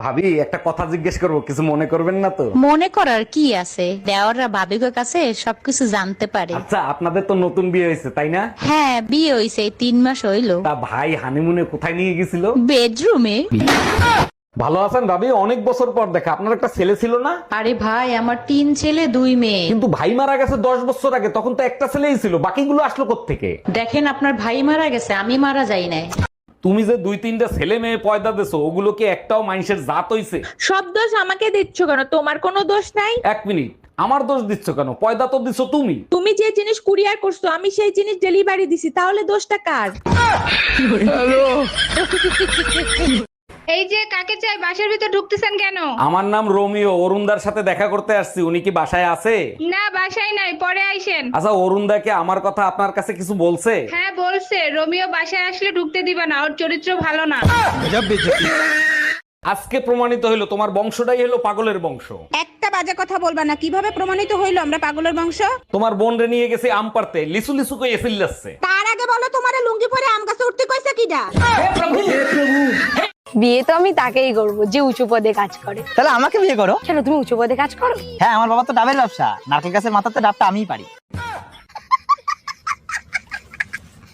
ভাবি একটা কথা জিজ্ঞেস করবো, কিছু মনে করবেন না তো? মনে করার কি আছে, দেওয়াররা ভাবিকের কাছে সবকিছু জানতে পারে। আচ্ছা, আপনাদের তো নতুন বিয়ে হয়েছে তাই না? হ্যাঁ, বিয়ে হইছে, এই 3 মাস হইলো। তা ভাই হানিমুনে কোথায় নিয়ে গেছিল? বেডরুমে। ভালো আছেন ভাবি? অনেক বছর পর দেখা। আপনার একটা ছেলে ছিল না? আরে ভাই, আমার 3 ছেলে 2 মেয়ে। কিন্তু ভাই মারা গেছে 10 বছর আগে, তখন তো একটা ছেলেই ছিল, বাকিগুলো আসলো কোত্থেকে? দেখেন, আপনার ভাই মারা গেছে, আমি মারা যাই নাই। তুমি যে 2-3টা ছেলে মেয়ে পয়দা দেছো, ওগুলো কি একটাও মানুষের জাত হইছে? সব দোষ আমাকে দিচ্ছ কেন? তোমার কোনো দোষ নাই। এক মিনিট, আমার দোষ দিচ্ছ কেন? পয়দা তো দিছো তুমি। তুমি যে জিনিস কুরিয়ার করছো আমি সেই জিনিস ডেলিভারি দিছি, তাহলে দোষটা কার? এই যে কাকে চাই, বাসার ভিতর ঢুকতেছেন কেন? আমার নাম রোমিও, অরুণদার সাথে দেখা করতে আসছি। উনি কি বাসায় আছে? না, বাসায় নাই, পরে আইসেন। আচ্ছা, অরুণদাকে আমার কথা আপনার কাছে কিছু বলছে? হ্যাঁ বলছে, রোমিও বাসায় আসলে ঢুকতে দিবা না, ওর চরিত্র ভালো না। আজকে প্রমাণিত হইলো তোমার বংশটাই হলো পাগলের বংশ। একটা বাজে কথা বলবা না। কিভাবে প্রমাণিত হইলো আমরা পাগলের বংশ? তোমার বোন রে নিয়ে গেছে আম পারতে, লিসু লিসু কই এসিল যাচ্ছে। তার আগে বলো, তোমার লুঙ্গি পরে আম গাছে উঠতে কইছে কিডা? বিয়ে তো আমি তাকেই করব যে উঁচু পদে কাজ করে। তাহলে আমাকে বিয়ে করো। কেন, তুমি উঁচু পদে কাজ করো? হ্যাঁ, আমার বাবা তো ডাবের ব্যবসা, নারকেল গাছের মাথাতে ডাবটা আমিই পারি।